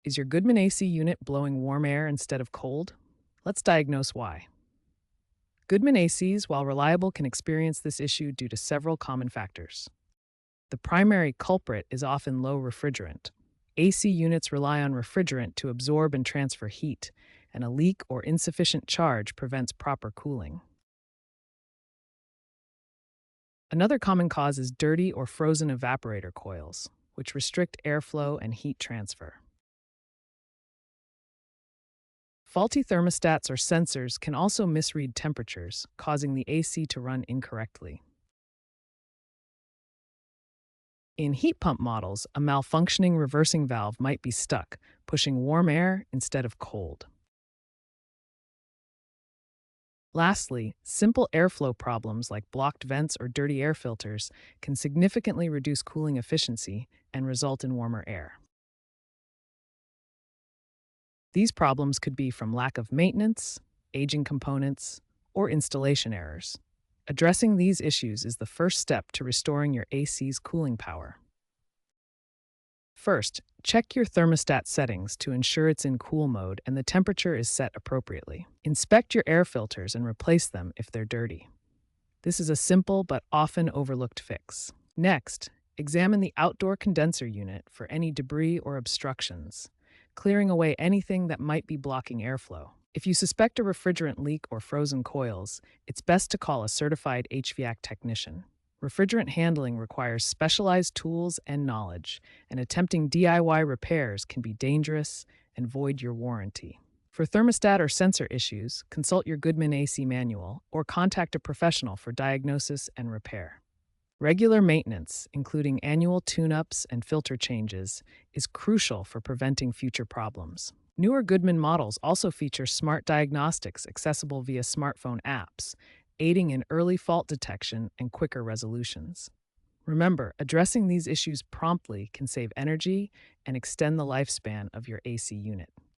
Is your Goodman AC unit blowing warm air instead of cold? Let's diagnose why. Goodman ACs, while reliable, can experience this issue due to several common factors. The primary culprit is often low refrigerant. AC units rely on refrigerant to absorb and transfer heat, and a leak or insufficient charge prevents proper cooling. Another common cause is dirty or frozen evaporator coils, which restrict airflow and heat transfer. Faulty thermostats or sensors can also misread temperatures, causing the AC to run incorrectly. In heat pump models, a malfunctioning reversing valve might be stuck, pushing warm air instead of cold. Lastly, simple airflow problems like blocked vents or dirty air filters can significantly reduce cooling efficiency and result in warmer air. These problems could be from lack of maintenance, aging components, or installation errors. Addressing these issues is the first step to restoring your AC's cooling power. First, check your thermostat settings to ensure it's in cool mode and the temperature is set appropriately. Inspect your air filters and replace them if they're dirty. This is a simple but often overlooked fix. Next, examine the outdoor condenser unit for any debris or obstructions, clearing away anything that might be blocking airflow. If you suspect a refrigerant leak or frozen coils, it's best to call a certified HVAC technician. Refrigerant handling requires specialized tools and knowledge, and attempting DIY repairs can be dangerous and void your warranty. For thermostat or sensor issues, consult your Goodman AC manual or contact a professional for diagnosis and repair. Regular maintenance, including annual tune-ups and filter changes, is crucial for preventing future problems. Newer Goodman models also feature smart diagnostics accessible via smartphone apps, aiding in early fault detection and quicker resolutions. Remember, addressing these issues promptly can save energy and extend the lifespan of your AC unit.